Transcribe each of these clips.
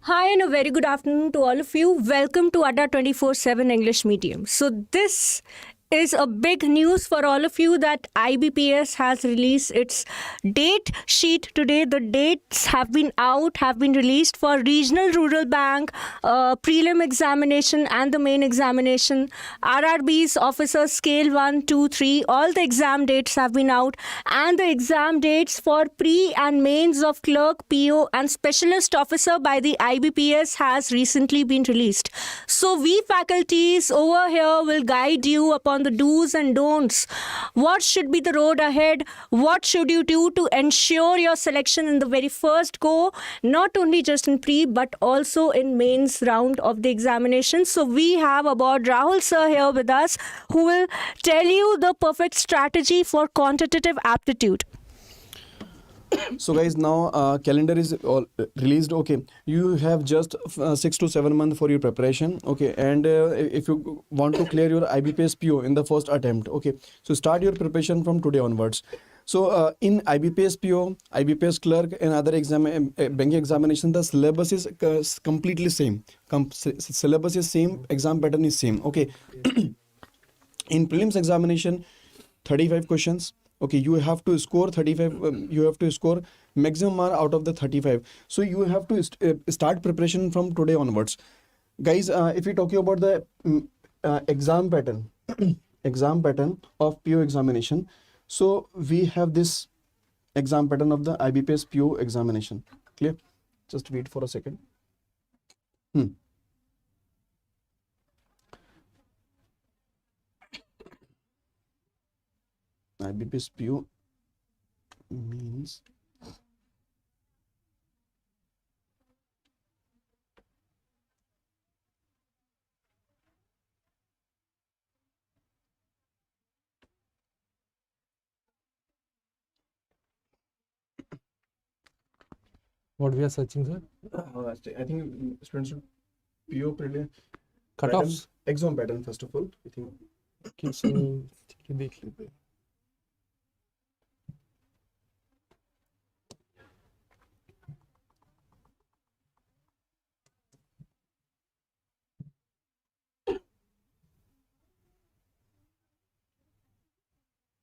Hi and a very good afternoon to all of you. Welcome to Adda 24/7 English Medium. So this is a big news for all of you that IBPS has released its date sheet today. The dates have been released for Regional Rural Bank, prelim examination and the main examination, RRB's Officer Scale 1, 2, 3. All the exam dates have been out, and the exam dates for pre and mains of Clerk, PO and Specialist Officer by the IBPS has recently been released. So we faculties over here will guide you upon the do's and don'ts. What should be the road ahead? What should you do to ensure your selection in the very first go, not only just in pre but also in mains round of the examination? So we have about Rahul sir here with us, who will tell you the perfect strategy for quantitative aptitude. So guys, now calendar is all released. Okay, you have just 6 to 7 months for your preparation. Okay, and if you want to clear your IBPS PO in the first attempt, okay, so start your preparation from today onwards. So in IBPS PO, IBPS Clerk and other banking examination, the syllabus is completely same. Syllabus is same, exam pattern is same. Okay. In prelims examination, 35 questions. Okay, you have to score 35. You have to score maximum mark out of the 35. So you have to start preparation from today onwards, guys. If we talking about the exam pattern, exam pattern of PO examination. So we have this exam pattern of the IBPS PO examination. Clear? Just wait for a second. IBPS PO means what we are searching, sir? I think students should PO Cutoffs. Exam pattern first of all. I think. Okay, so देख लेते हैं.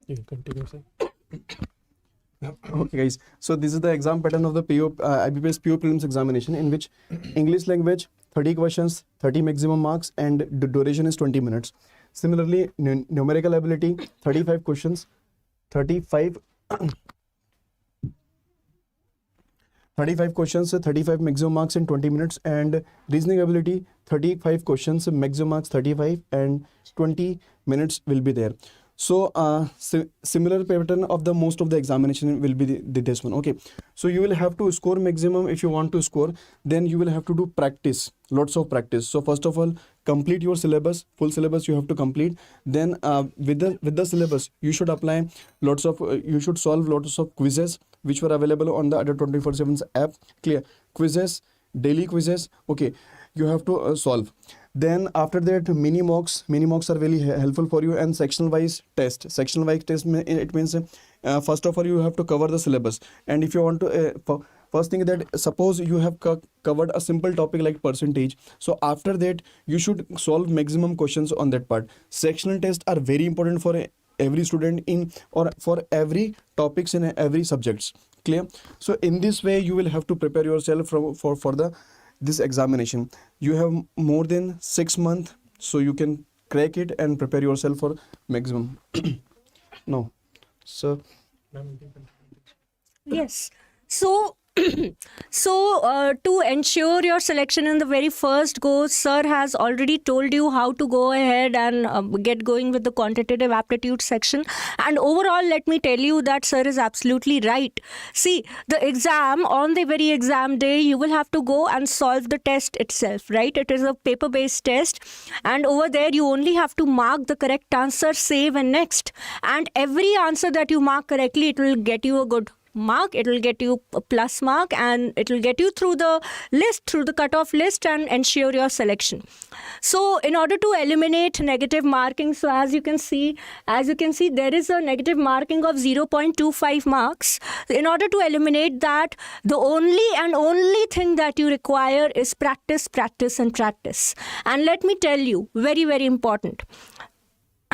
You can continue, sir. Okay guys, so this is the exam pattern of the PO IBPS PO prelims examination, in which English language 30 questions, 30 maximum marks, and the duration is 20 minutes. Similarly, numerical ability 35 questions, 35 questions, 35 maximum marks in 20 minutes, and reasoning ability 35 questions, maximum marks 35, and 20 minutes will be there. So similar pattern of the most of the examination will be this one. Okay, so you will have to score maximum. If you want to score, then you will have to do practice, lots of practice. So first of all, complete your syllabus, full syllabus you have to complete. Then with the syllabus you should apply lots of you should solve lots of quizzes which were available on the Adda 24/7 app. Clear? Quizzes, daily quizzes. Okay, you have to solve. Then after that, mini mocks are really helpful for you, and sectional wise test. Sectional wise test, it means first of all you have to cover the syllabus. And if you want to first thing that, suppose you have covered a simple topic like percentage, so after that you should solve maximum questions on that part. Sectional tests are very important for every student in or for every topics in every subjects. Clear? So in this way you will have to prepare yourself for this examination. You have more than 6 months, so you can crack it and prepare yourself for maximum. No, so Yes. So to ensure your selection in the very first go, sir has already told you how to go ahead and get going with the quantitative aptitude section. And overall, let me tell you that sir is absolutely right. See, the exam, on the very exam day, you will have to go and solve the test itself, right? It is a paper-based test, and over there you only have to mark the correct answer, save and next. And every answer that you mark correctly, it will get you a good mark, it will get you a plus mark, and it will get you through the list, through the cutoff list, and ensure your selection. So in order to eliminate negative marking, so as you can see, there is a negative marking of 0.25 marks. In order to eliminate that, the only thing that you require is practice, practice, and practice. And let me tell you, very, very important.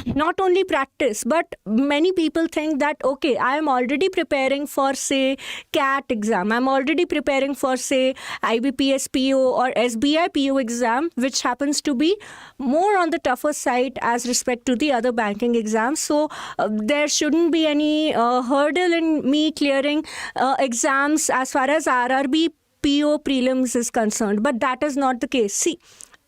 Not only practice, but many people think that, okay, I am already preparing for, say, CAT exam. I'm already preparing for, say, IBPS PO or SBI PO exam, which happens to be more on the tougher side as respect to the other banking exams. So there shouldn't be any hurdle in me clearing exams as far as RRB PO prelims is concerned. But that is not the case. See,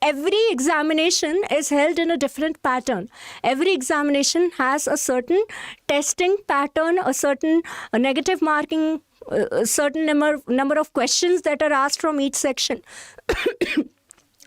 every examination is held in a different pattern. Every examination has a certain testing pattern, a certain negative marking, a certain number of questions that are asked from each section.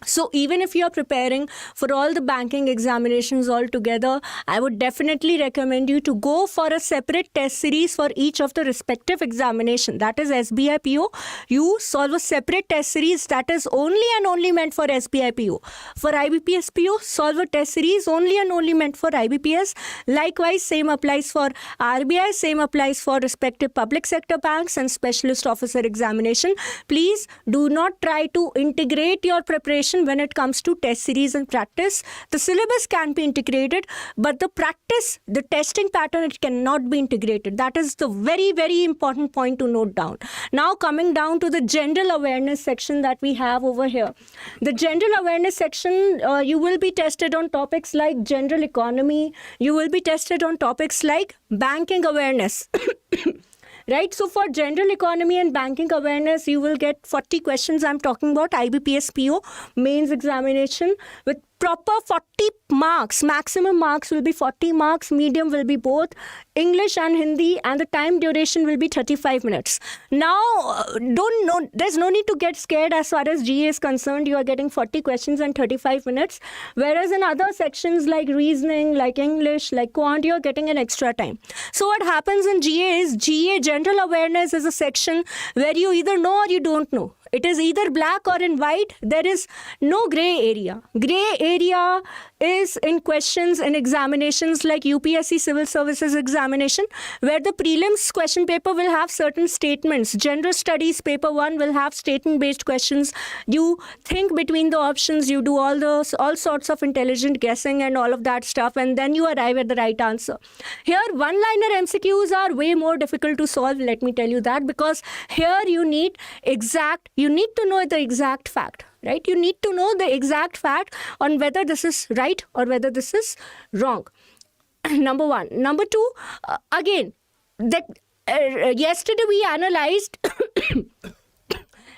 So even if you're preparing for all the banking examinations altogether, I would definitely recommend you to go for a separate test series for each of the respective examination. That is SBI PO. You solve a separate test series that is only and only meant for SBI PO. For IBPS PO, solve a test series only and only meant for IBPS. Likewise, same applies for RBI, same applies for respective public sector banks and specialist officer examination. Please do not try to integrate your preparation when it comes to test series and practice. The syllabus can be integrated, but the practice, the testing pattern, it cannot be integrated. That is the very, very important point to note down. Now coming down to the general awareness section that we have over here. The general awareness section, you will be tested on topics like general economy. You will be tested on topics like banking awareness. Right, so for general economy and banking awareness, you will get 40 questions. I'm talking about IBPS PO mains examination with proper 40 marks. Maximum marks will be 40 marks. Medium will be both English and Hindi, and the time duration will be 35 minutes. Now, there's no need to get scared as far as GA is concerned. You are getting 40 questions and 35 minutes. Whereas in other sections like reasoning, like English, like quant, you're getting an extra time. So what happens in GA is GA general awareness is a section where you either know or you don't know. It is either black or in white. There is no gray area. Gray area is in questions in examinations like UPSC Civil Services examination, where the prelims question paper will have certain statements. General Studies paper 1 will have statement-based questions. You think between the options, you do all sorts of intelligent guessing and all of that stuff, and then you arrive at the right answer. Here, one-liner MCQs are way more difficult to solve, let me tell you that, because here you need to know the exact fact, right? You need to know the exact fact on whether this is right or whether this is wrong. Number one. Number two, again, yesterday we analyzed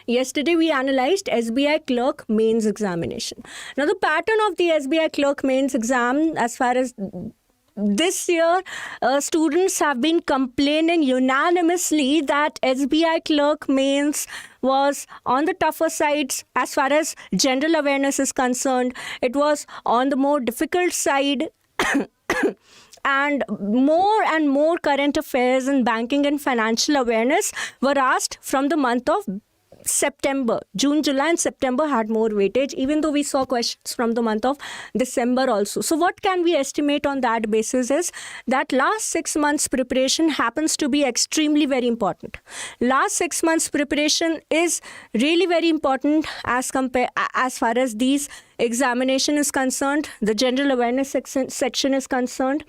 SBI Clerk mains examination. Now, the pattern of the SBI Clerk mains exam, as far as this year, students have been complaining unanimously that SBI Clerk mains was on the tougher sides as far as general awareness is concerned. It was on the more difficult side. And more current affairs and banking and financial awareness were asked from the month of September. June, July and September had more weightage, even though we saw questions from the month of December also. So what can we estimate on that basis is that last 6 months preparation happens to be extremely very important. Last 6 months preparation is really very important as far as these examination is concerned, the general awareness section is concerned.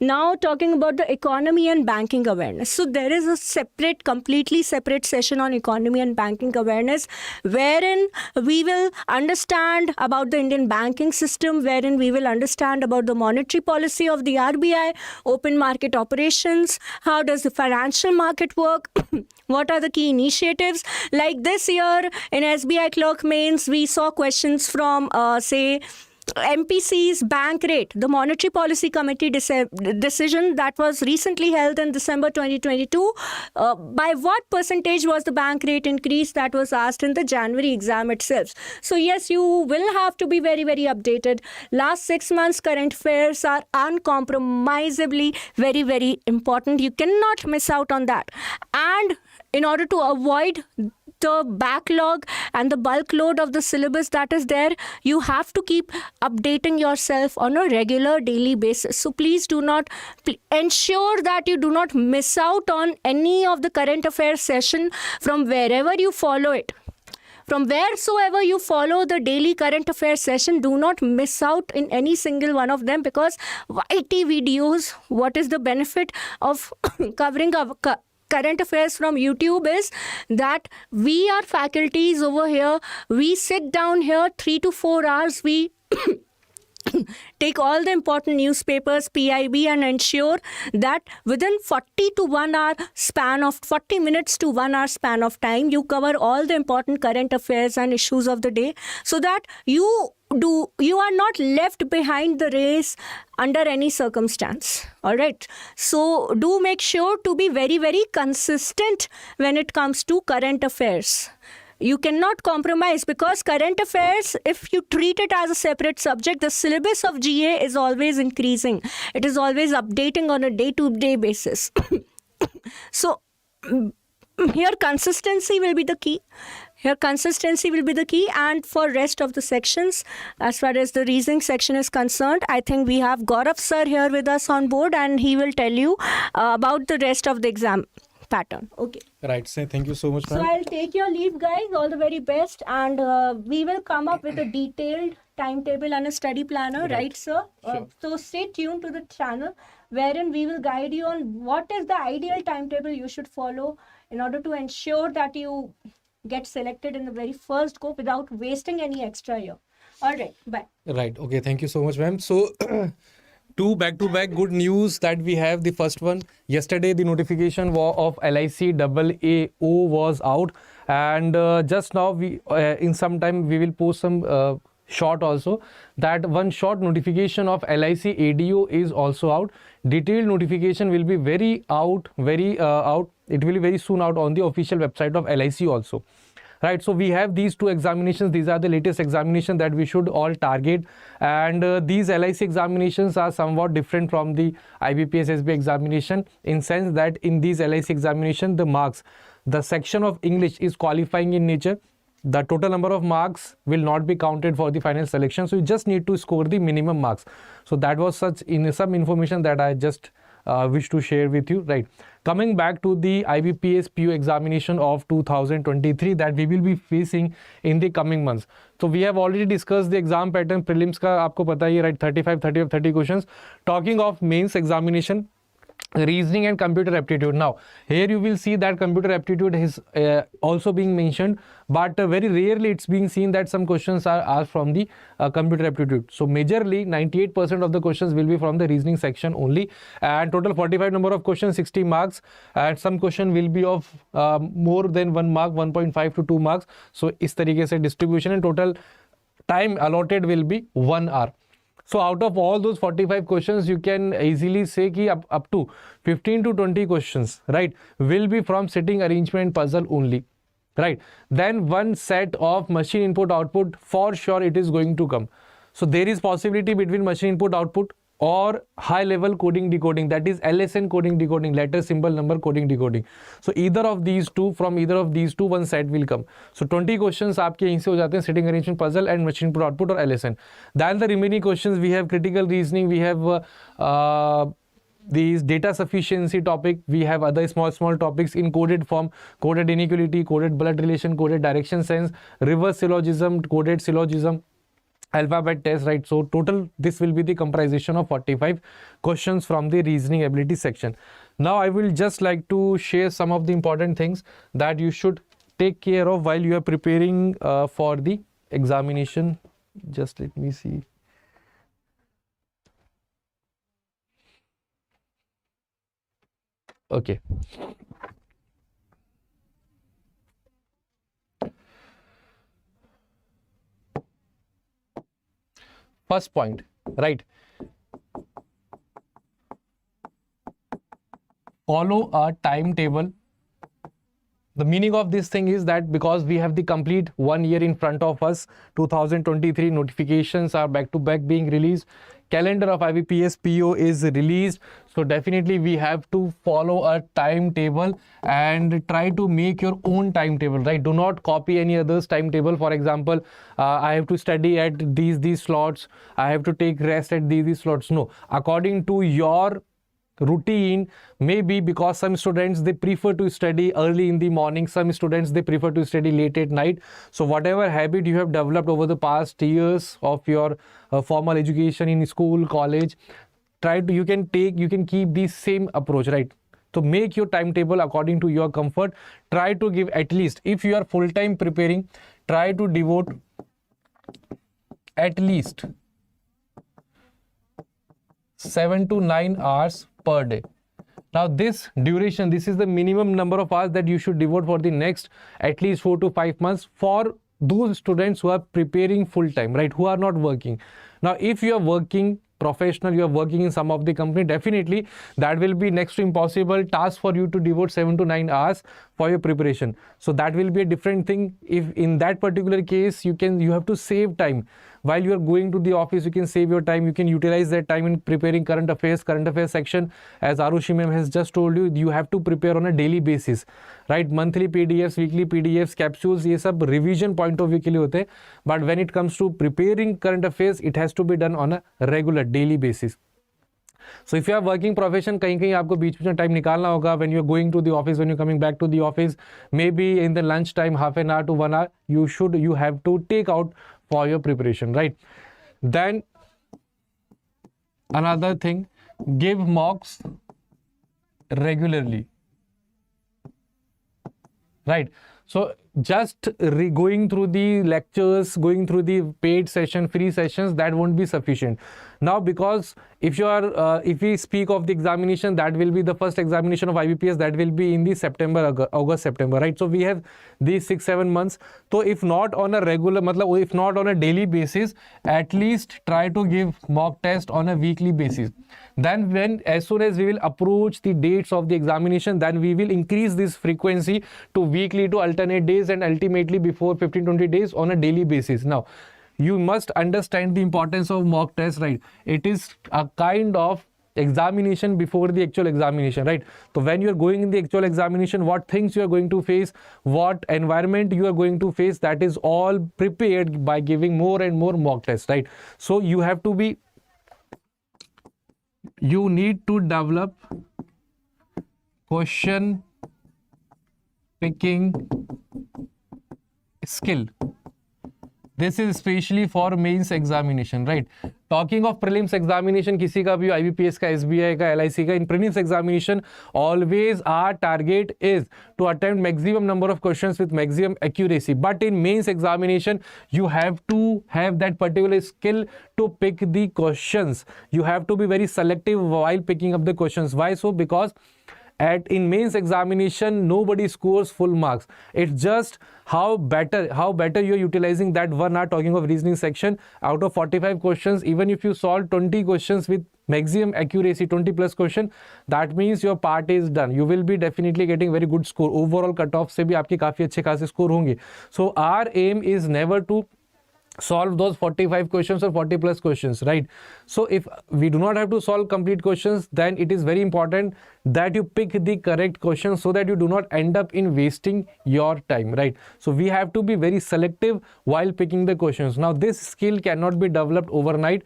Now talking about the economy and banking awareness. So there is a completely separate session on economy and banking awareness, wherein we will understand about the Indian banking system, wherein we will understand about the monetary policy of the RBI, open market operations, how does the financial market work, what are the key initiatives. Like this year in SBI Clerk mains, we saw questions from, say, MPC's bank rate, the Monetary Policy Committee decision that was recently held in December 2022, by what percentage was the bank rate increased? That was asked in the January exam itself. So yes, you will have to be very, very updated. Last 6 months current affairs are uncompromisably very, very important. You cannot miss out on that. And in order to avoid the backlog and the bulk load of the syllabus that is there, you have to keep updating yourself on a regular daily basis. So please do not ensure that you do not miss out on any of the current affairs session from wherever you follow it. From wheresoever you follow the daily current affairs session, do not miss out in any single one of them, because YT videos, what is the benefit of covering a current affairs from YouTube is that we are faculties over here. We sit down here 3 to 4 hours. We take all the important newspapers, PIB, and ensure that within 40 to 1 hour span of 40 minutes to 1 hour span of time, you cover all the important current affairs and issues of the day, so that you are not left behind the race under any circumstance. All right. So do make sure to be very, very consistent when it comes to current affairs. You cannot compromise, because current affairs, if you treat it as a separate subject, the syllabus of GA is always increasing. It is always updating on a day-to-day basis. So here consistency will be the key. And for rest of the sections, as far as the reasoning section is concerned, I think we have Gaurav sir here with us on board, and he will tell you about the rest of the exam pattern. Okay. Right. So thank you so much, So ma'am. I'll take your leave, guys. All the very best, and we will come up with a detailed timetable and a study planner, right, sir? Sure. So stay tuned to the channel, wherein we will guide you on what is the ideal timetable you should follow in order to ensure that you get selected in the very first go without wasting any extra year. All right, bye. Right. Okay. Thank you so much, ma'am. So, two back-to-back good news that we have. The first one, yesterday the notification of LIC AAO was out, and just now we in some time we will post some short also, that one short notification of LIC ADO is also out. Detailed notification will be very out. It will be very soon out on the official website of LIC also. Right, so we have these two examinations. These are the latest examinations that we should all target, and these LIC examinations are somewhat different from the IBPS SB examination, in sense that in these LIC examination, the marks, the section of English is qualifying in nature. The total number of marks will not be counted for the final selection, so you just need to score the minimum marks. So that was some information that I just wish to share with you. Right, coming back to the IBPS PU examination of 2023 that we will be facing in the coming months. So we have already discussed the exam pattern. Prelims का आपको पता ही है, right? 35, 30 of 30 questions. Talking of mains examination, reasoning and computer aptitude. Now here you will see that computer aptitude is also being mentioned, but very rarely it's being seen that some questions are asked from the computer aptitude. So majorly 98% of the questions will be from the reasoning section only, and total 45 number of questions, 60 marks, and some question will be of more than 1 mark, 1.5 to 2 marks. So इस तरीके से distribution, and total time allotted will be 1 hour. So out of all those 45 questions, you can easily say कि up to 15 to 20 questions, right, will be from sitting arrangement puzzle only, right? Then one set of machine input output, for sure it is going to come. So there is possibility between machine input output or high level coding decoding, that is LSN coding decoding, letter symbol number coding decoding. So either of these two, from either of these two, one set will come. So 20 questions आपके यहीं से हो जाते हैं, sitting arrangement puzzle and machine input output or LSN. Then the remaining questions, we have critical reasoning, we have these data sufficiency topic, we have other small topics in coded form, coded inequality, coded blood relation, coded direction sense, reverse syllogism, coded syllogism, alphabet test, right? So total this will be the comprisation of 45 questions from the reasoning ability section. Now I will just like to share some of the important things that you should take care of while you are preparing for the examination. Just let me see. Okay. first point, right? Follow a timetable. The meaning of this thing is that because we have the complete 1 year in front of us, 2023 notifications are back to back being released. Calendar of IBPS PO is released. So definitely we have to follow a timetable and try to make your own timetable, right? Do not copy any other's timetable. For example, I have to study at these slots. I have to take rest at these slots. No, according to your routine, maybe because some students they prefer to study early in the morning, some students they prefer to study late at night. So whatever habit you have developed over the past years of your formal education in school, college, you can keep the same approach, right? So make your timetable according to your comfort. Try to give at least, if you are full-time preparing, try to devote at least 7 to 9 hours per day. Now this duration, this is the minimum number of hours that you should devote for the next at least 4 to 5 months for those students who are preparing full time, right? Who are not working. Now if you are working professional, you are working in some of the company, definitely that will be next to impossible task for you to devote 7 to 9 hours for your preparation. So that will be a different thing. If in that particular case you have to save time while you are going to the office, you can save your time, you can utilize that time in preparing current affairs section. As Arushi ma'am has just told you, you have to prepare on a daily basis, right? Monthly PDFs, weekly PDFs, capsules, ये सब revision point of view के लिए होते हैं. But when it comes to preparing current affairs, it has to be done on a regular daily basis. So if you are working profession, कहीं आपको बीच में time निकालना होगा. When you are going to the office, when you are coming back to the office, maybe in the lunch time, half an hour to 1 hour, you have to take out for your preparation, right? Then another thing, give mocks regularly, right? So just going through the lectures, going through the paid session, free sessions, that won't be sufficient. Now, because if we speak of the examination, that will be the first examination of IBPS, that will be in the August, September, right? So we have these 6-7 months. So if not on a regular, if not on a daily basis, at least try to give mock test on a weekly basis. Then as soon as we will approach the dates of the examination, then we will increase this frequency to weekly, to alternate days, and ultimately before 15-20 days on a daily basis. Now, you must understand the importance of mock test, right? It is a kind of examination before the actual examination, right? So when you are going in the actual examination, what things you are going to face, what environment you are going to face, that is all prepared by giving more and more mock tests, right? So you need to develop question picking skill. This is especially for mains examination, right? Talking of prelims examination, किसी का भी IBPS का, SBI का, LIC का, in prelims examination, always our target is to attempt maximum number of questions with maximum accuracy. But in mains examination, you have to have that particular skill to pick the questions. You have to be very selective while picking up the questions. Why so? Because in mains examination, nobody scores full marks. It's just how better you're utilizing that 1 hour. Talking of reasoning section, out of 45 questions, even if you solve 20 questions with maximum accuracy, 20 plus question, that means your part is done. You will be definitely getting very good score. Overall cutoff से भी आपके काफी अच्छे खासे score होंगे. So our aim is never to solve those 45 questions or 40 plus questions, right? So if we do not have to solve complete questions, then it is very important that you pick the correct questions so that you do not end up in wasting your time, right? So we have to be very selective while picking the questions. Now this skill cannot be developed overnight.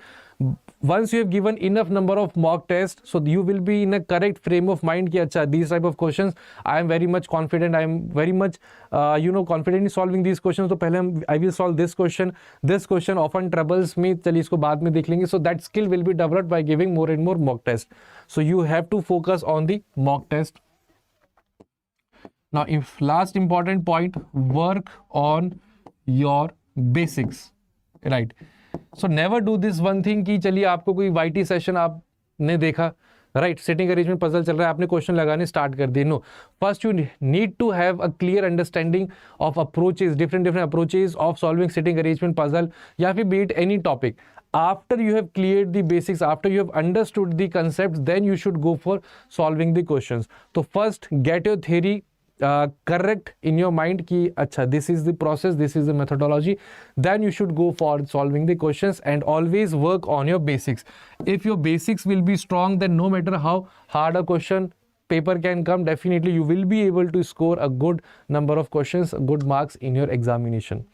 Once you have given enough number of mock tests, so you will be in a correct frame of mind कि अच्छा these type of questions I am very much confident, I am very much confident in solving these questions. तो पहले I will solve this question often troubles me, चलिए इसको बाद में देख लेंगे. So that skill will be developed by giving more and more mock tests. So you have to focus on the mock test. Now, if last important point, work on your basics, right? So never do this one thing कि चलिए आपको कोई YT session आपने देखा, right? Sitting arrangement puzzle चल रहा है, आपने क्वेश्चन लगाने स्टार्ट कर दिए. No, first you need to have a clear understanding of approaches, different approaches of solving sitting arrangement puzzle या फिर beat any topic. after you have cleared the basics, after you have understood the concepts, then you should go for solving the questions. So first get your theory correct in your mind ki acha, this is the process, this is the methodology, then you should go for solving the questions, and always work on your basics. If your basics will be strong, then no matter how hard a question paper can come, definitely you will be able to score a good number of questions, good marks in your examination.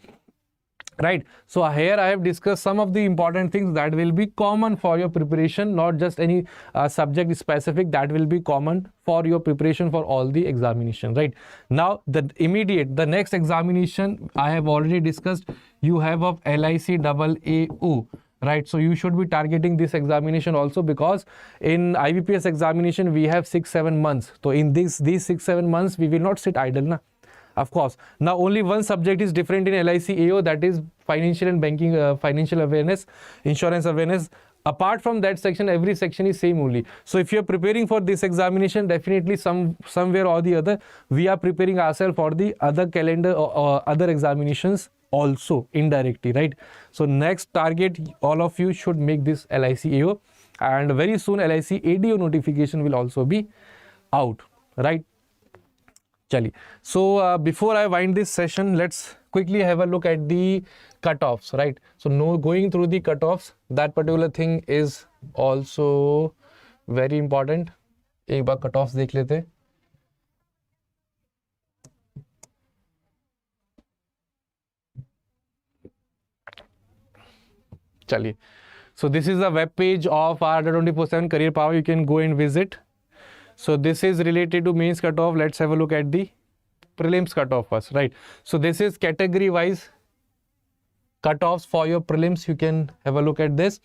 Right, so here I have discussed some of the important things that will be common for your preparation, not just any subject specific, that will be common for your preparation for all the examination. Right, now the next examination I have already discussed, you have of LIC AAO. Right, so you should be targeting this examination also, because in IBPS examination we have 6-7 months. So in these 6-7 months we will not sit idle na. Of course, now only one subject is different in LIC AO, that is financial and banking, financial awareness, insurance awareness. Apart from that section, every section is same only. So if you are preparing for this examination, definitely somewhere or the other, we are preparing ourselves for the other calendar or other examinations also indirectly, right? So next target, all of you should make this LIC AO, and very soon LIC ADO notification will also be out, right? So before I wind this session, let's quickly have a look at the cutoffs, right? So going through the cutoffs, that particular thing is also very important. एक बार cutoffs देख लेते हैं. चलिए. So this is the web page of our 24/7 Career Power. You can go and visit. So this is related to mains cutoff. Let's have a look at the prelims cutoff first, right? So this is category wise cutoffs for your prelims. You can have a look at this.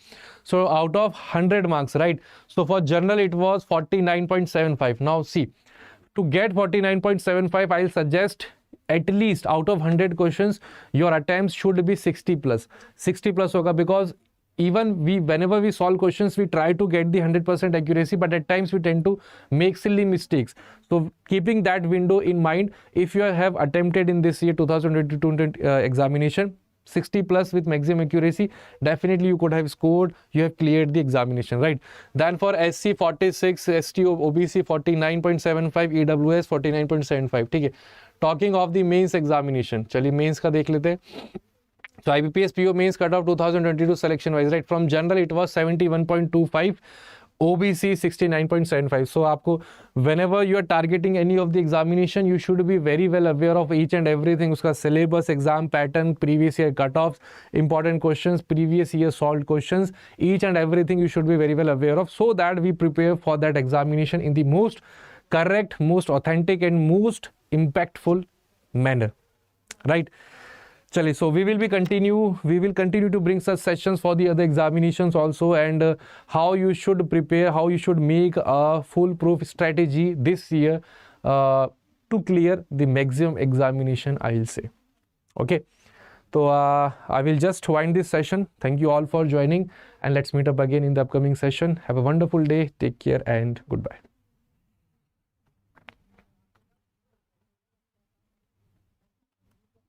So out of 100 marks, right? So for general it was 49.75. Now see, to get 49.75, I'll suggest at least out of 100 questions your attempts should be 60 plus. 60 plus hoga, because even whenever we solve questions, we try to get the 100% accuracy, but at times we tend to make silly mistakes. So keeping that window in mind, if you have attempted in this year 2022 examination 60 plus with maximum accuracy, definitely you could have scored, you have cleared the examination, right? Then for SC 46, ST OBC 49.75, EWS 49.75. ठीक है. Talking of the mains examination, चलिए mains का देख लेते हैं. So IBPS PO mains cutoff 2022 selection wise, right? From general it was 71.25, OBC 69.75. So आपको whenever you are targeting any of the examination, you should be very well aware of each and everything. उसका syllabus, exam pattern, previous year cutoffs, important questions, previous year solved questions, each and everything you should be very well aware of, so that we prepare for that examination in the most correct, most authentic and most impactful manner, right? Chali, so we will continue to bring such sessions for the other examinations also, and how you should prepare, how you should make a foolproof strategy this year to clear the maximum examination, I'll say. Okay, so I will just wind this session. Thank you all for joining, and let's meet up again in the upcoming session. Have a wonderful day, take care, and goodbye.